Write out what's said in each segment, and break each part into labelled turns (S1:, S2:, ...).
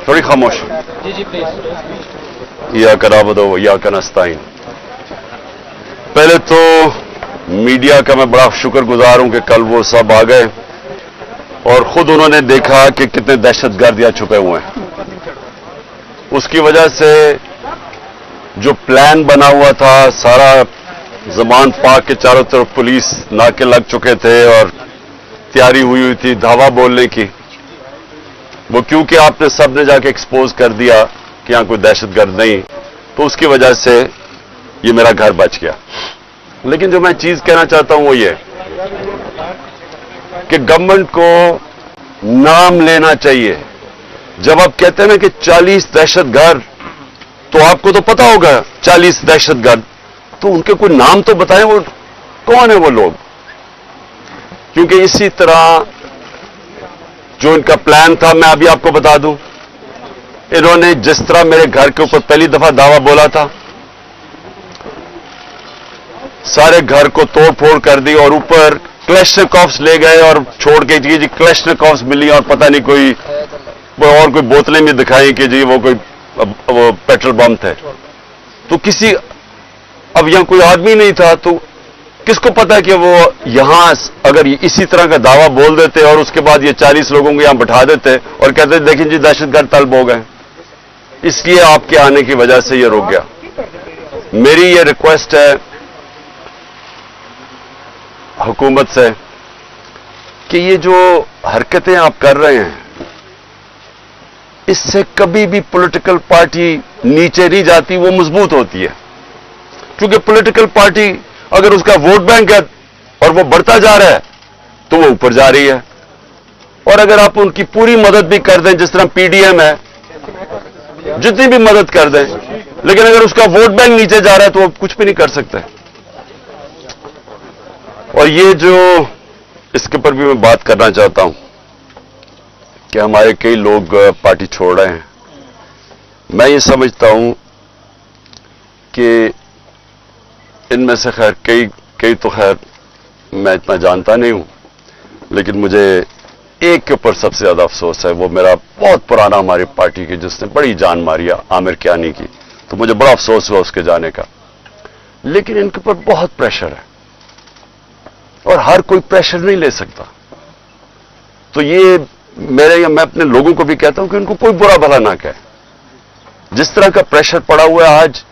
S1: थोड़ी खामोश।
S2: जी प्लीज।
S1: इय्याका नअबुदु व इय्याका नस्तईन। पहले तो मीडिया का मैं बड़ा शुक्रगुजार हूं कि कल वो सब आ गए और खुद उन्होंने देखा कि कितने दहशतगर्द यहाँ छुपे हुए हैं। उसकी वजह से जो प्लान बना हुआ था, सारा ज़मान पाक के चारों तरफ पुलिस नाके लग चुके थे और तैयारी हुई थी धावा बोलने की, वो क्योंकि आपने सब ने जाके एक्सपोज कर दिया कि यहां कोई दहशतगर्द नहीं, तो उसकी वजह से ये मेरा घर बच गया। लेकिन जो मैं चीज कहना चाहता हूं वो ये कि गवर्नमेंट को नाम लेना चाहिए। जब आप कहते हैं ना कि 40 दहशतगर्द, तो आपको तो पता होगा 40 दहशतगर्द, तो उनके कोई नाम तो बताएं, वो कौन है वो लोग। क्योंकि इसी तरह जो इनका प्लान था, मैं अभी आपको बता दूं, इन्होंने जिस तरह मेरे घर के ऊपर पहली दफा दावा बोला था, सारे घर को तोड़ फोड़ कर दी और ऊपर क्लैशनिकोव्स ले गए और छोड़ के जी क्लैशनिकोव्स मिली और पता नहीं कोई और कोई बोतलें भी दिखाई कि जी वो पेट्रोल बम थे। तो किसी, अब यहां कोई आदमी नहीं था, तो किसको पता कि वो यहां अगर इसी तरह का दावा बोल देते और उसके बाद ये 40 लोगों को यहां बिठा देते और कहते देखिए जी दहशतगर्द तलब हो गए। इसलिए आपके आने की वजह से ये रुक गया। मेरी ये रिक्वेस्ट है हुकूमत से कि ये जो हरकतें आप कर रहे हैं, इससे कभी भी पॉलिटिकल पार्टी नीचे नहीं जाती, वो मजबूत होती है। क्योंकि पॉलिटिकल पार्टी अगर उसका वोट बैंक है और वो बढ़ता जा रहा है तो वो ऊपर जा रही है, और अगर आप उनकी पूरी मदद भी कर दें, जिस तरह पीडीएम है, जितनी भी मदद कर दें, लेकिन अगर उसका वोट बैंक नीचे जा रहा है तो वो कुछ भी नहीं कर सकते। और ये जो इसके ऊपर भी मैं बात करना चाहता हूं कि हमारे कई लोग पार्टी छोड़ रहे हैं। मैं ये समझता हूं कि इनमें से खैर कई तो खैर मैं इतना जानता नहीं हूं, लेकिन मुझे एक के ऊपर सबसे ज्यादा अफसोस है। वो मेरा बहुत पुराना हमारी पार्टी की, जिसने बड़ी जान मारी, आमिर कियानी की, तो मुझे बड़ा अफसोस हुआ उसके जाने का। लेकिन इनके ऊपर बहुत प्रेशर है और हर कोई प्रेशर नहीं ले सकता। तो ये मैं अपने लोगों को भी कहता हूं कि उनको कोई बुरा भला ना कहे। जिस तरह का प्रेशर पड़ा हुआ है आज,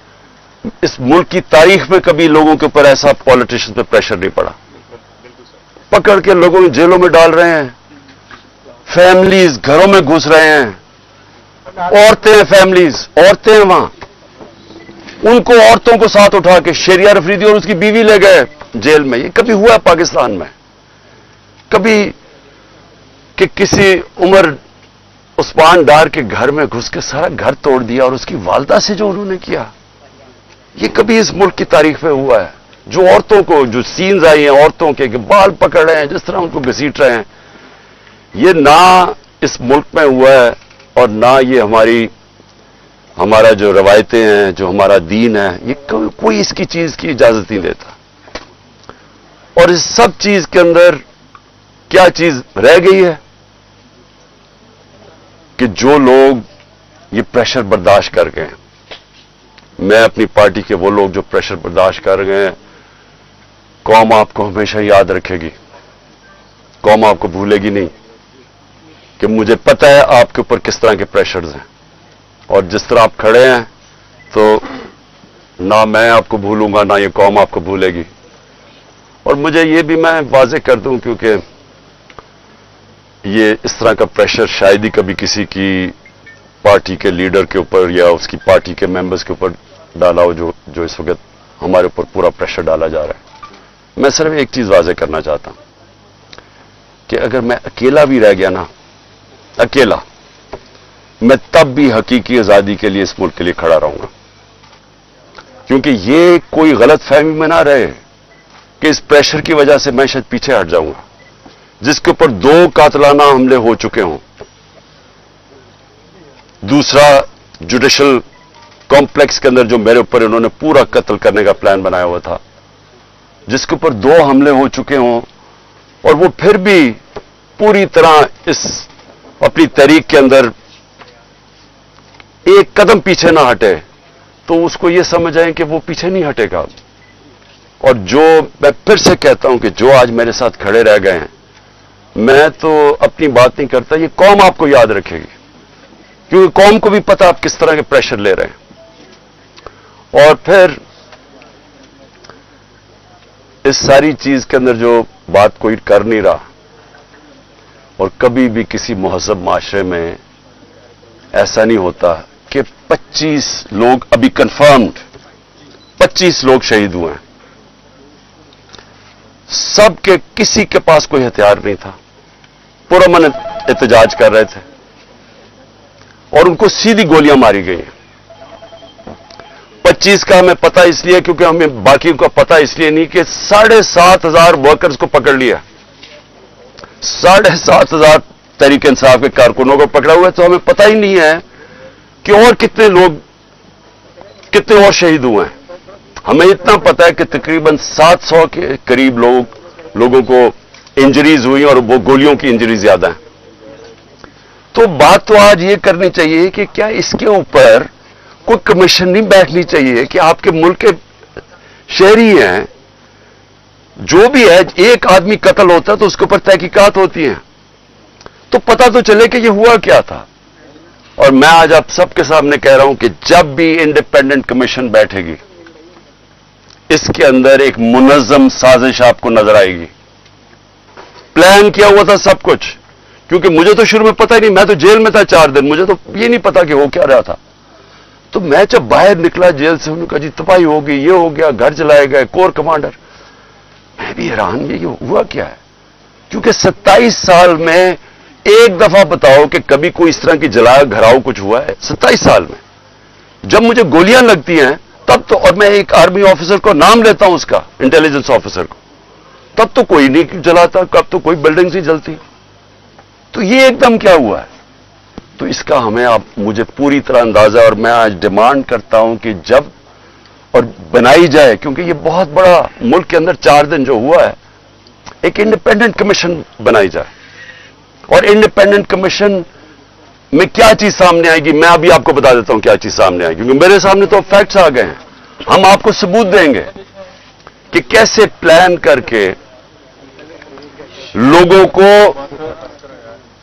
S1: इस मुल्क की तारीख में कभी लोगों के ऊपर ऐसा पॉलिटिशियन पे प्रेशर नहीं पड़ा। पकड़ के लोगों को जेलों में डाल रहे हैं, फैमिलीज घरों में घुस रहे हैं, औरतें हैं, फैमिलीज औरतें हैं वहां, उनको औरतों को साथ उठा के शेरिया रफरीदी और उसकी बीवी ले गए जेल में। ये कभी हुआ पाकिस्तान में? कभी कि किसी उमर उस्मान डार के घर में घुस के सारा घर तोड़ दिया और उसकी वालदा से जो उन्होंने किया, ये कभी इस मुल्क की तारीख में हुआ है? जो औरतों को, जो सीन्स आई हैं औरतों के बाल पकड़ रहे हैं, जिस तरह उनको घसीट रहे हैं, ये ना इस मुल्क में हुआ है और ना ये हमारा जो रवायतें हैं, जो हमारा दीन है, ये कोई इसकी चीज की इजाजत नहीं देता। और इस सब चीज के अंदर क्या चीज रह गई है कि जो लोग ये प्रेशर बर्दाश्त कर गए, मैं अपनी पार्टी के वो लोग जो प्रेशर बर्दाश्त कर गए हैं, कौम आपको हमेशा याद रखेगी, कौम आपको भूलेगी नहीं। कि मुझे पता है आपके ऊपर किस तरह के प्रेशर्स हैं और जिस तरह आप खड़े हैं, तो ना मैं आपको भूलूंगा ना ये कौम आपको भूलेगी। और मुझे ये भी मैं वाज़ेह कर दूं, क्योंकि ये इस तरह का प्रेशर शायद ही कभी किसी की पार्टी के लीडर के ऊपर या उसकी पार्टी के मेंबर्स के ऊपर डाला हो, जो इस वक्त हमारे ऊपर पूरा प्रेशर डाला जा रहा है। मैं सिर्फ एक चीज वाज़ेह करना चाहता हूं कि अगर मैं अकेला भी रह गया ना, अकेला, मैं तब भी हकीकी आजादी के लिए इस मुल्क के लिए खड़ा रहूंगा। क्योंकि ये कोई गलत फहमी में ना रहे कि इस प्रेशर की वजह से मैं शायद पीछे हट जाऊंगा। जिसके ऊपर 2 कातलाना हमले हो चुके हों, दूसरा जुडिशल कॉम्प्लेक्स के अंदर जो मेरे ऊपर इन्होंने पूरा कत्ल करने का प्लान बनाया हुआ था, जिसके ऊपर 2 हमले हो चुके हों, और वो फिर भी पूरी तरह इस अपनी तहरीक के अंदर एक कदम पीछे ना हटे तो उसको ये समझ आए कि वो पीछे नहीं हटेगा। और जो मैं फिर से कहता हूं कि जो आज मेरे साथ खड़े रह गए हैं, मैं तो अपनी बात नहीं करता, ये कौम आपको याद रखेगी, क्योंकि कौम को भी पता आप किस तरह के प्रेशर ले रहे हैं। और फिर इस सारी चीज के अंदर जो बात कोई कर नहीं रहा, और कभी भी किसी महज़ब माशरे में ऐसा नहीं होता कि 25 लोग अभी कंफर्म्ड 25 लोग शहीद हुए हैं, सबके किसी के पास कोई हथियार नहीं था, पुरअमन एहतजाज कर रहे थे और उनको सीधी गोलियां मारी गई हैं। 25 का हमें पता इसलिए क्योंकि हमें बाकी का पता इसलिए नहीं कि 7,500 वर्कर्स को पकड़ लिया, 7,500 तहरीक इंसाफ के कारकुनों को पकड़ा हुआ है, तो हमें पता ही नहीं है कि और कितने और शहीद हुए हैं। हमें इतना पता है कि तकरीबन 700 के करीब लोगों को इंजरीज हुई और वो गोलियों की इंजरीज ज्यादा हैं। तो बात तो आज ये करनी चाहिए कि क्या इसके ऊपर कोई कमीशन नहीं बैठनी चाहिए कि आपके मुल्क के शहरी हैं, जो भी है, एक आदमी कत्ल होता है तो उसके ऊपर तहकीकात होती हैं, तो पता तो चले कि ये हुआ क्या था। और मैं आज आप सबके सामने कह रहा हूं कि जब भी इंडिपेंडेंट कमीशन बैठेगी, इसके अंदर एक मुनज़्ज़म साजिश आपको नजर आएगी। प्लान किया हुआ था सब कुछ, क्योंकि मुझे तो शुरू में पता ही नहीं, मैं तो जेल में था 4 दिन, मुझे तो ये नहीं पता कि हो क्या रहा था। तो मैं जब बाहर निकला जेल से, उन्होंने कहा जी तबाही हो गई, ये हो गया, घर जलाए गए, कोर कमांडर। मैं भी हैरान, ये हुआ क्या है, क्योंकि 27 साल में एक दफा बताओ कि कभी कोई इस तरह की जलाया घराव कुछ हुआ है 27 साल में। जब मुझे गोलियां लगती हैं तब तो, और मैं एक आर्मी ऑफिसर को नाम लेता हूं उसका, इंटेलिजेंस ऑफिसर को, तब तो कोई नहीं जलाता, कब तो कोई बिल्डिंग्स ही जलती। तो ये एकदम क्या हुआ है? तो इसका हमें मुझे पूरी तरह अंदाजा, और मैं आज डिमांड करता हूं कि जब और बनाई जाए, क्योंकि ये बहुत बड़ा मुल्क के अंदर 4 दिन जो हुआ है, एक इंडिपेंडेंट कमीशन बनाई जाए। और इंडिपेंडेंट कमीशन में क्या चीज सामने आएगी, मैं अभी आपको बता देता हूं क्या चीज सामने आएगी, क्योंकि मेरे सामने तो फैक्ट्स आ गए हैं। हम आपको सबूत देंगे कि कैसे प्लान करके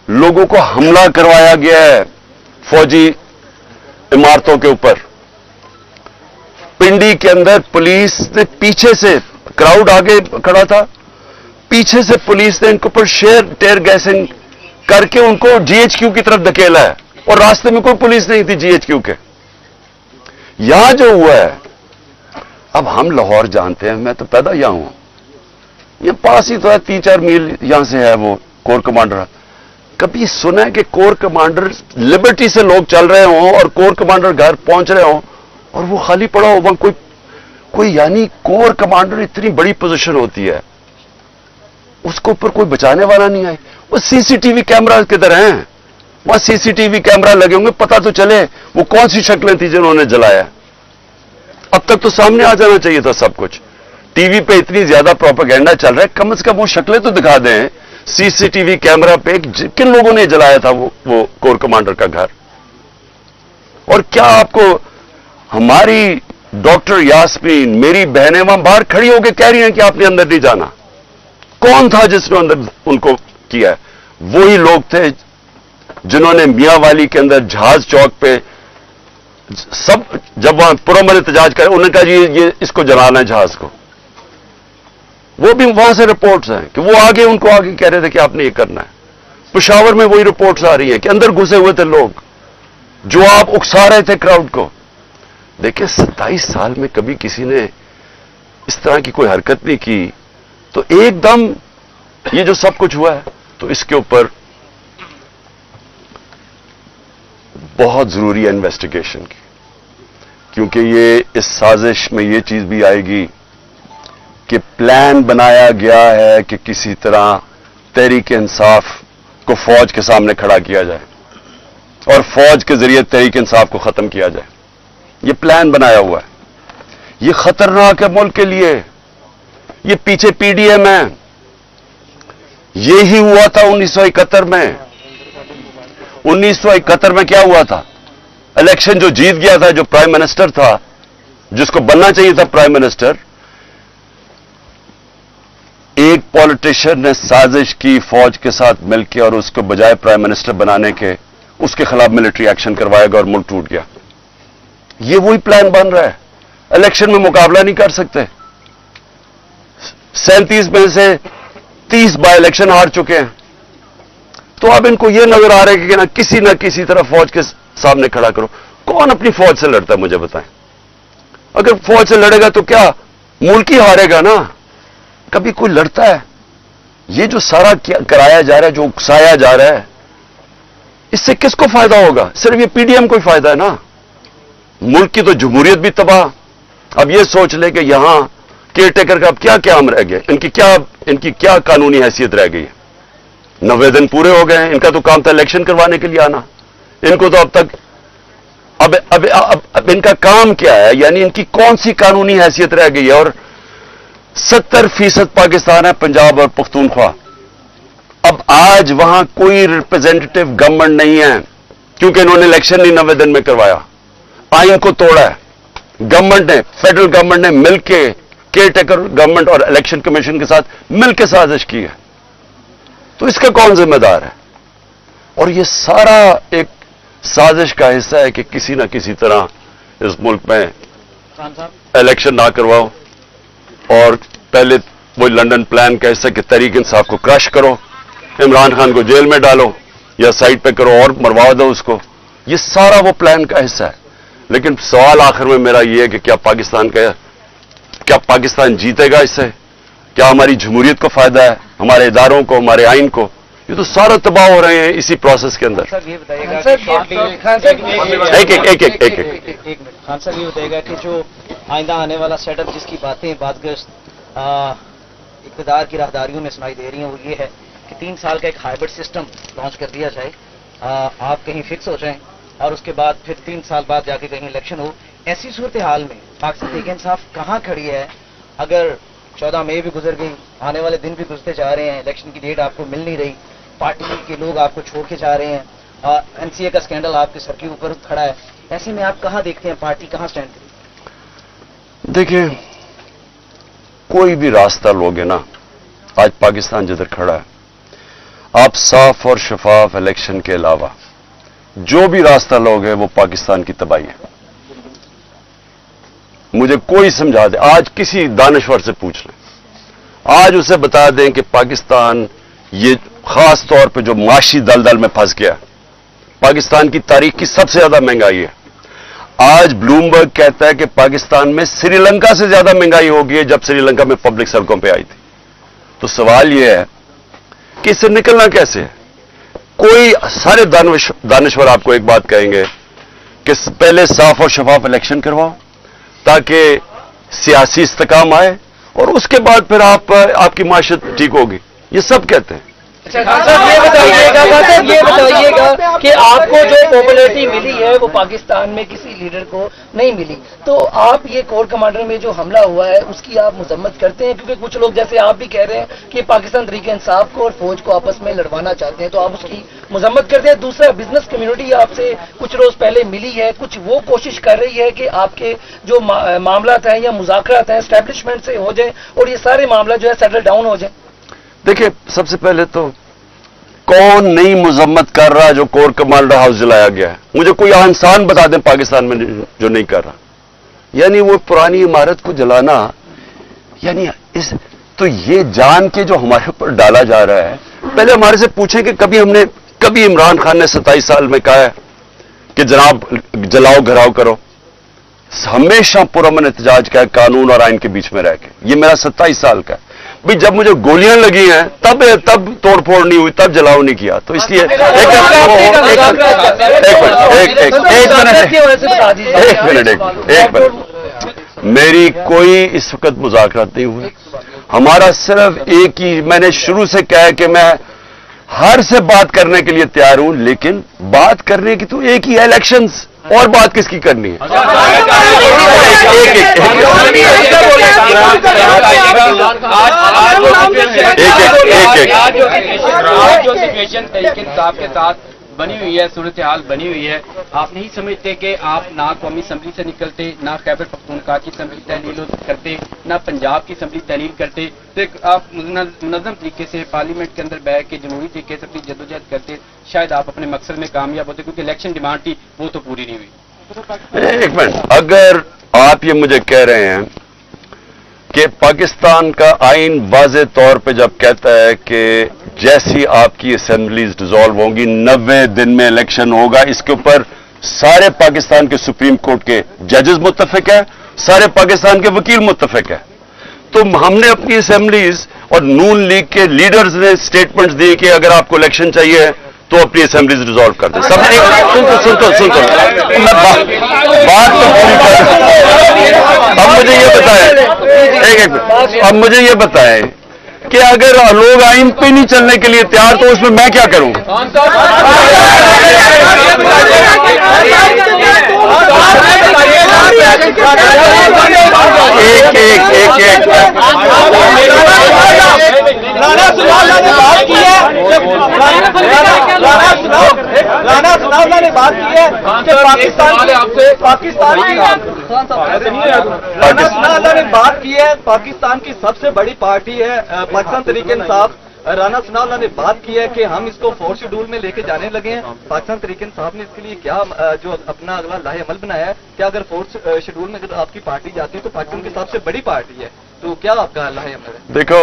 S1: लोगों को हमला करवाया गया है फौजी इमारतों के ऊपर। पिंडी के अंदर पुलिस ने पीछे से, क्राउड आगे खड़ा था, पीछे से पुलिस ने इनके ऊपर टेयर गैसिंग करके उनको जीएचक्यू की तरफ धकेला है, और रास्ते में कोई पुलिस नहीं थी जीएचक्यू के। यहां जो हुआ है, अब हम लाहौर जानते हैं, मैं तो पैदा यहां हूं, ये पास ही तो है, 3-4 मील यहां से है वो कोर कमांडर। कभी सुना है कि कोर कमांडर लिबर्टी से लोग चल रहे हों और कोर कमांडर घर पहुंच रहे हों और वो खाली पड़ा हो वहां कोई यानी कोर कमांडर इतनी बड़ी पोजीशन होती है, उसके ऊपर कोई बचाने वाला नहीं आए। वो सीसीटीवी कैमरा किधर हैं? वहां सीसीटीवी कैमरा लगे होंगे, पता तो चले वो कौन सी शक्लें थी जिन्होंने जलाया। अब तक तो सामने आ जाना चाहिए था सब कुछ। टीवी पे इतनी ज्यादा प्रोपेगेंडा चल रहा है, कम से कम वो शक्लें तो दिखा दें सीसीटीवी कैमरा पे किन लोगों ने जलाया था वो कोर कमांडर का घर। और क्या आपको हमारी डॉक्टर यास्मीन, मेरी बहनें वहां बाहर खड़ी होकर कह रही हैं कि आपने अंदर नहीं जाना। कौन था जिसने अंदर उनको किया है? वही लोग थे जिन्होंने मियां वाली के अंदर जहाज चौक पे सब, जब वहां पुरअमन एहतजाज करे, उन्होंने कहा जी ये इसको जलाना है जहाज को। वो भी वहां से रिपोर्ट्स हैं कि वो उनको आगे कह रहे थे कि आपने ये करना है। पेशावर में वही रिपोर्ट्स आ रही हैं कि अंदर घुसे हुए थे लोग जो आप उकसा रहे थे क्राउड को। देखिए 27 साल में कभी किसी ने इस तरह की कोई हरकत नहीं की, तो एकदम ये जो सब कुछ हुआ है, तो इसके ऊपर बहुत जरूरी है इन्वेस्टिगेशन की, क्योंकि ये इस साजिश में ये चीज भी आएगी कि प्लान बनाया गया है कि किसी तरह तहरीक इंसाफ को फौज के सामने खड़ा किया जाए और फौज के जरिए तहरीक इंसाफ को खत्म किया जाए। ये प्लान बनाया हुआ है। ये खतरनाक है मुल्क के लिए। ये पीछे पीडीएम है। ये ही हुआ था 1971 में। 1971 में क्या हुआ था? इलेक्शन जो जीत गया था, जो प्राइम मिनिस्टर था, जिसको बनना चाहिए था प्राइम मिनिस्टर, एक पॉलिटिशियन ने साजिश की फौज के साथ मिलकर और उसको बजाय प्राइम मिनिस्टर बनाने के उसके खिलाफ मिलिट्री एक्शन करवाएगा और मुल्क टूट गया। ये वही प्लान बन रहा है। इलेक्शन में मुकाबला नहीं कर सकते। 37 में से 30 बाय इलेक्शन हार चुके हैं। तो अब इनको यह नजर आ रहा है कि ना किसी तरह फौज के सामने खड़ा करो। कौन अपनी फौज से लड़ता है मुझे बताएं? अगर फौज से लड़ेगा तो क्या मुल्क ही हारेगा ना? कभी कोई लड़ता है? ये जो सारा कराया जा रहा है, जो उकसाया जा रहा है, इससे किसको फायदा होगा? सिर्फ ये पीडीएम को ही फायदा है ना। मुल्क की तो जमहूरियत भी तबाह। अब ये सोच ले कि यहां केयर टेकर का अब क्या काम रह गया, इनकी क्या कानूनी हैसियत रह गई है? 90 दिन पूरे हो गए हैं। इनका तो काम था इलेक्शन करवाने के लिए आना। इनको तो अब तक अब इनका काम क्या है? यानी इनकी कौन सी कानूनी हैसियत रह गई है? और 70% पाकिस्तान है, पंजाब और पख्तूनख्वा। अब आज वहां कोई रिप्रेजेंटेटिव गवर्नमेंट नहीं है क्योंकि इन्होंने इलेक्शन नहीं 90 दिन में करवाया, आइन को तोड़ा है। गवर्नमेंट ने, फेडरल गवर्नमेंट ने मिलकर केयर टेकर गवर्नमेंट और इलेक्शन कमीशन के साथ मिलकर साजिश की है। तो इसका कौन जिम्मेदार है? और ये सारा एक साजिश का हिस्सा है कि किसी ना किसी तरह इस मुल्क में इलेक्शन ना करवाओ और पहले वो लंदन प्लान का हिस्सा कि तहरीक इंसाफ को क्रश करो, इमरान खान को जेल में डालो या साइड पे करो और मरवा दो उसको। ये सारा वो प्लान का हिस्सा है। लेकिन सवाल आखिर में मेरा ये है कि क्या पाकिस्तान जीतेगा इससे? क्या हमारी जमहूरियत को फायदा है, हमारे इदारों को, हमारे आइन को? ये तो सारा तबाह हो रहे हैं इसी प्रोसेस के अंदर।
S2: सर ये बताइएगा एक मिनट खान साहब ये बताइएगा कि जो आइंदा आने वाला सेटअप जिसकी बातें बातगश्त इक़्तिदार की राहदारियों में सुनाई दे रही हैं, वो ये है कि 3 साल का एक हाइब्रिड सिस्टम लॉन्च कर दिया जाए, आप कहीं फिक्स हो जाएं और उसके बाद फिर 3 साल बाद जाके कहीं इलेक्शन हो। ऐसी सूरत हाल में पाकिस्तान तहरीक इंसाफ कहाँ खड़ी है? अगर 14 मई भी गुजर गई, आने वाले दिन भी गुजरते जा रहे हैं, इलेक्शन की डेट आपको मिल नहीं रही, पार्टी के लोग आपको छोड़ के जा रहे हैं, एनसीए का स्कैंडल आपके सर के ऊपर खड़ा है, ऐसे में आप कहां देखते हैं पार्टी कहां स्टैंड करेगी?
S1: देखिए, कोई भी रास्ता लोगे ना, आज पाकिस्तान जिधर खड़ा है, आप साफ और शफाफ इलेक्शन के अलावा जो भी रास्ता लोगे वो पाकिस्तान की तबाही है। मुझे कोई समझा दे, आज किसी दानश्वर से पूछ लें, आज उसे बता दें कि पाकिस्तान ये खास तौर पे जो माशी दलदल में फंस गया, पाकिस्तान की तारीख की सबसे ज्यादा महंगाई है। आज ब्लूमबर्ग कहता है कि पाकिस्तान में श्रीलंका से ज्यादा महंगाई हो गई है जब श्रीलंका में पब्लिक सड़कों पे आई थी। तो सवाल यह है कि इससे निकलना कैसे है? कोई सारे दानश्वर आपको एक बात कहेंगे कि पहले साफ और शफाफ इलेक्शन करवाओ ताकि सियासी इस्तेकाम आए और उसके बाद फिर आपकी माशत ठीक होगी। ये सब कहते हैं।
S2: ये बताइएगा कि आपको जो पॉपुलैरिटी मिली है वो पाकिस्तान में किसी लीडर को नहीं मिली, तो आप ये कोर कमांडर में जो हमला हुआ है उसकी आप मजम्मत करते हैं? क्योंकि कुछ लोग जैसे आप भी कह रहे हैं कि पाकिस्तान तहरीक इंसाफ को और फौज को आपस में लड़वाना चाहते हैं, तो आप उसकी मजम्मत करते हैं। दूसरा, बिजनेस कम्युनिटी आपसे कुछ रोज पहले मिली है, कुछ वो कोशिश कर रही है कि आपके जो मामला हैं या मुज़ाकरात हैं एस्टेब्लिशमेंट से हो जाए और ये सारे मामला जो है सेटल डाउन हो जाए।
S1: देखिए, सबसे पहले तो कौन नई मजम्मत कर रहा है जो कोर कमांडर हाउस जलाया गया है? मुझे कोई इंसान बता दें पाकिस्तान में जो नहीं कर रहा। यानी वो पुरानी इमारत को जलाना, यानी तो ये जान के जो हमारे ऊपर डाला जा रहा है। पहले हमारे से पूछें कि कभी इमरान खान ने 27 साल में कहा है कि जनाब जलाओ घराव करो? हमेशा पुरअमन एहतजाज का है, कानून और आइन के बीच में रह के। ये मेरा 27 साल का है भाई। जब मुझे गोलियां लगी हैं तब तोड़फोड़ नहीं हुई, तब जलाओ नहीं किया। तो इसलिए एक मिनट, मेरी कोई इस वक्त मुज़ाकरात नहीं हुए। हमारा सिर्फ एक ही, मैंने शुरू से कहा है कि मैं हर से बात करने के लिए तैयार हूं, लेकिन बात करने की तो एक ही है, इलेक्शंस। और बात किसकी करनी है?
S2: जो सिचुएशन तहरीक इंसाफ के साथ
S3: بنی ہوئی ہے, صورتحال بنی ہوئی ہے, آپ نہیں سمجھتے کہ آپ نہ قومی اسمبلی سے نکلتے, نہ خیبر پختونخوا کی اسمبلی تحلیل کرتے, نہ پنجاب کی اسمبلی تحلیل کرتے, تو آپ منظم طریقے سے پارلیمنٹ کے اندر بیٹھ کے جمہوری طریقے سے اپنی جدوجہد کرتے, شاید آپ اپنے مقصد میں کامیاب ہوتے, کیونکہ الیکشن ڈیمانڈ تھی وہ تو پوری نہیں ہوئی.
S1: ایک منٹ, اگر آپ یہ مجھے کہہ رہے ہیں کہ پاکستان کا آئین واضح طور پہ جب کہتا ہے کہ جیسی آپ کی اسمبلیز ڈیزالو ہوں گی 90 دن میں الیکشن ہوگا, اس کے اوپر سارے پاکستان کے سپریم کورٹ کے ججز متفق ہیں, سارے پاکستان کے وکیل متفق ہیں, تو ہم نے اپنی اسمبلیز اور نون لیگ کے لیڈرز نے اسٹیٹمنٹس دی کہ اگر آپ کو الیکشن چاہیے تو اپنی اسمبلیز ریزالو کر دیں. سب سن تو بات تو پوری کر. اب مجھے یہ بتائیں, اب مجھے یہ بتائیں کہ اگر لوگ آئین پہ نہیں چلنے کے لیے تیار تو اس میں میں کیا کروں؟
S4: پاکستان کی سب سے بڑی پارٹی ہے پاکستان تحریک انصاف. رانا ثناء اللہ نے بات کی ہے کہ ہم اس کو 4 شیڈول میں لے کے جانے لگے ہیں. پاکستان تحریک انصاف نے اس کے لیے کیا جو اپنا اگلا لاہ عمل بنایا ہے کہ اگر 4 شیڈول میں اگر آپ کی پارٹی جاتی ہے تو پاکستان کی سب سے بڑی پارٹی ہے, تو کیا آپ کا لاہ عمل ہے؟
S1: دیکھو,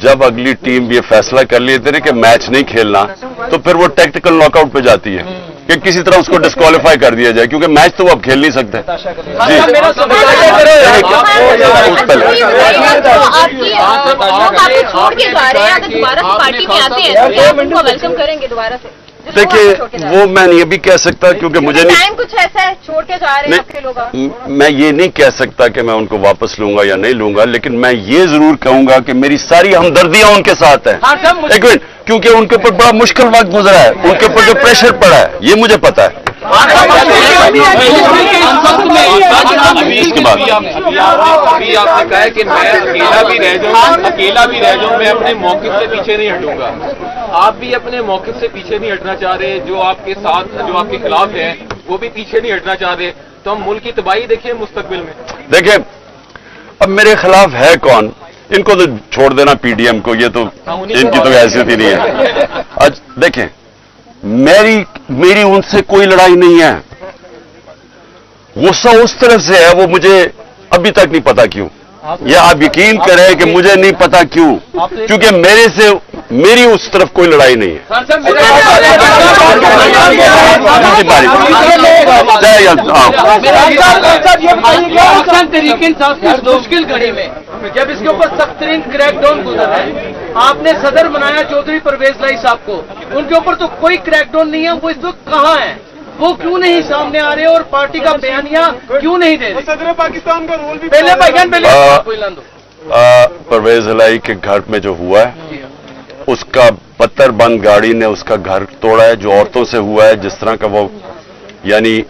S1: جب اگلی ٹیم یہ فیصلہ کر لیتے ہیں کہ میچ نہیں کھیلنا, تو پھر وہ ٹیکٹیکل ناک آؤٹ پہ جاتی ہے کہ کسی طرح اس کو ڈسکوالیفائی کر دیا جائے, کیونکہ میچ تو وہ اب کھیل نہیں سکتے. دیکھیے وہ میں یہ بھی کہہ سکتا کیونکہ مجھے نہیں,
S5: کچھ ایسا ہے چھوڑ کے جا رہے ہیں لوگ,
S1: میں یہ نہیں کہہ سکتا کہ میں ان کو واپس لوں گا یا نہیں لوں گا, لیکن میں یہ ضرور کہوں گا کہ میری ساری ہمدردیاں ان کے ساتھ ہیں. ایک منٹ, کیونکہ ان کے اوپر بڑا مشکل وقت گزرا ہے, ان کے اوپر جو پریشر پڑا ہے یہ مجھے پتا ہے. اس کے بعد
S6: آپ نے کہا ہے کہ میں اکیلا بھی رہ جاؤں, میں اپنے موقف سے پیچھے نہیں ہٹوں گا. آپ بھی اپنے موقف سے پیچھے نہیں ہٹنا چاہ رہے, جو آپ کے ساتھ جو آپ کے خلاف ہیں وہ بھی پیچھے نہیں ہٹنا چاہ رہے, تو ہم ملک کی تباہی دیکھیں مستقبل میں.
S1: دیکھیں اب میرے خلاف ہے کون, ان کو تو چھوڑ دینا پی ڈی ایم کو, یہ تو ان کی تو حیثیت ہی نہیں ہے. آج دیکھیں میری ان سے کوئی لڑائی نہیں ہے, غصہ اس طرف سے ہے, وہ مجھے ابھی تک نہیں پتا کیوں. یہ آپ یقین کریں کہ مجھے نہیں پتا کیوں, کیونکہ میری اس طرف کوئی لڑائی نہیں ہے.
S3: مشکل گھڑی میں جب اس کے اوپر سخت ترین کریک ڈاؤن گزرا ہے, آپ نے صدر بنایا چودھری پرویز لائی صاحب کو, ان کے اوپر تو کوئی کریک ڈاؤن نہیں ہے. وہ اس وقت کہاں ہیں, وہ کیوں نہیں سامنے آ رہے اور پارٹی کا بیانیہ کیوں نہیں دے رہے؟ صدر پاکستان کا رول بھی
S1: پرویز الہی کے گھر میں جو ہوا ہے, اس کا پتھر بند گاڑی نے اس کا گھر توڑا ہے, جو عورتوں سے ہوا ہے جس طرح کا وہ, یعنی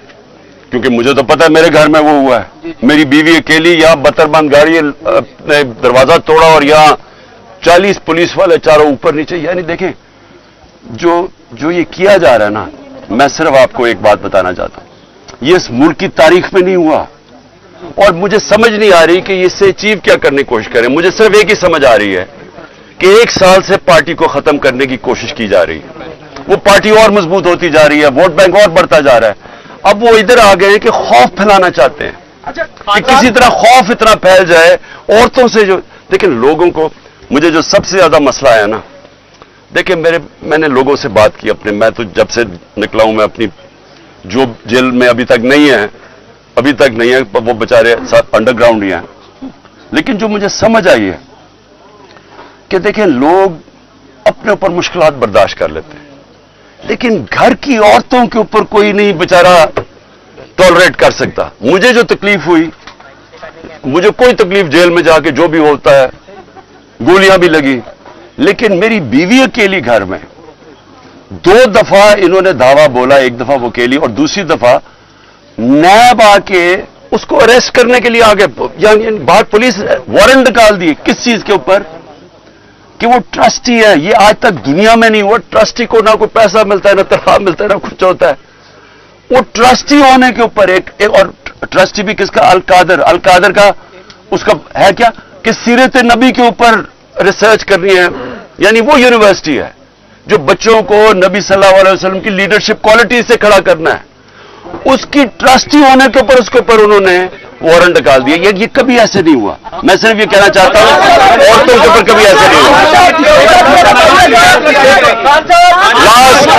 S1: کیونکہ مجھے تو پتا ہے میرے گھر میں وہ ہوا ہے, میری بیوی اکیلی, یہاں پتھر بند گاڑی نے دروازہ توڑا اور یہاں 40 پولیس والے چاروں اوپر نیچے. یعنی دیکھیں جو یہ کیا جا رہا ہے نا, میں صرف آپ کو ایک بات بتانا چاہتا ہوں, یہ اس ملک کی تاریخ میں نہیں ہوا, اور مجھے سمجھ نہیں آ رہی کہ اس سے اچیو کیا کرنے کی کوشش کریں. مجھے صرف ایک ہی سمجھ آ رہی ہے کہ 1 سال سے پارٹی کو ختم کرنے کی کوشش کی جا رہی ہے, وہ پارٹی اور مضبوط ہوتی جا رہی ہے, ووٹ بینک اور بڑھتا جا رہا ہے. اب وہ ادھر آ گئے کہ خوف پھیلانا چاہتے ہیں کہ کسی طرح خوف اتنا پھیل جائے عورتوں سے. جو دیکھیں لوگوں کو, مجھے جو سب سے زیادہ مسئلہ ہے نا, دیکھیں میں نے لوگوں سے بات کی اپنے, میں تو جب سے نکلا ہوں, میں اپنی جو جیل میں ابھی تک نہیں ہے وہ بیچارے انڈر گراؤنڈ ہی ہیں, لیکن جو مجھے سمجھ آئی ہے کہ دیکھیں لوگ اپنے اوپر مشکلات برداشت کر لیتے ہیں, لیکن گھر کی عورتوں کے اوپر کوئی نہیں بیچارہ ٹالریٹ کر سکتا. مجھے جو تکلیف ہوئی, مجھے کوئی تکلیف جیل میں جا کے جو بھی ہوتا ہے, گولیاں بھی لگی, لیکن میری بیوی اکیلی گھر میں 2 دفعہ انہوں نے دعویٰ بولا, ایک دفعہ وہ اکیلی اور دوسری دفعہ نیب آ کے اس کو اریسٹ کرنے کے لیے آگے, یعنی بات پولیس وارنٹ نکال دی. کس چیز کے اوپر؟ कि वो ट्रस्टी है। ये आज तक दुनिया में नहीं हुआ। ट्रस्टी को ना कोई पैसा मिलता है, ना तनख्वाह मिलता है, ना कुछ होता है। वो ट्रस्टी होने के ऊपर एक और ट्रस्टी भी किसका? अल कादर का उसका है क्या कि सीरत नबी के ऊपर रिसर्च करनी है, यानी वो यूनिवर्सिटी है जो बच्चों को नबी सल्लल्लाहु अलैहि वसल्लम की लीडरशिप क्वालिटी से खड़ा करना है। उसकी ट्रस्टी होने के ऊपर उसके ऊपर उन्होंने वारंट निकाल दिया। ये कभी ऐसे नहीं हुआ। मैं सिर्फ ये कहना चाहता हूं औरतों के ऊपर कभी ऐसे नहीं हुआ।
S7: लास्ट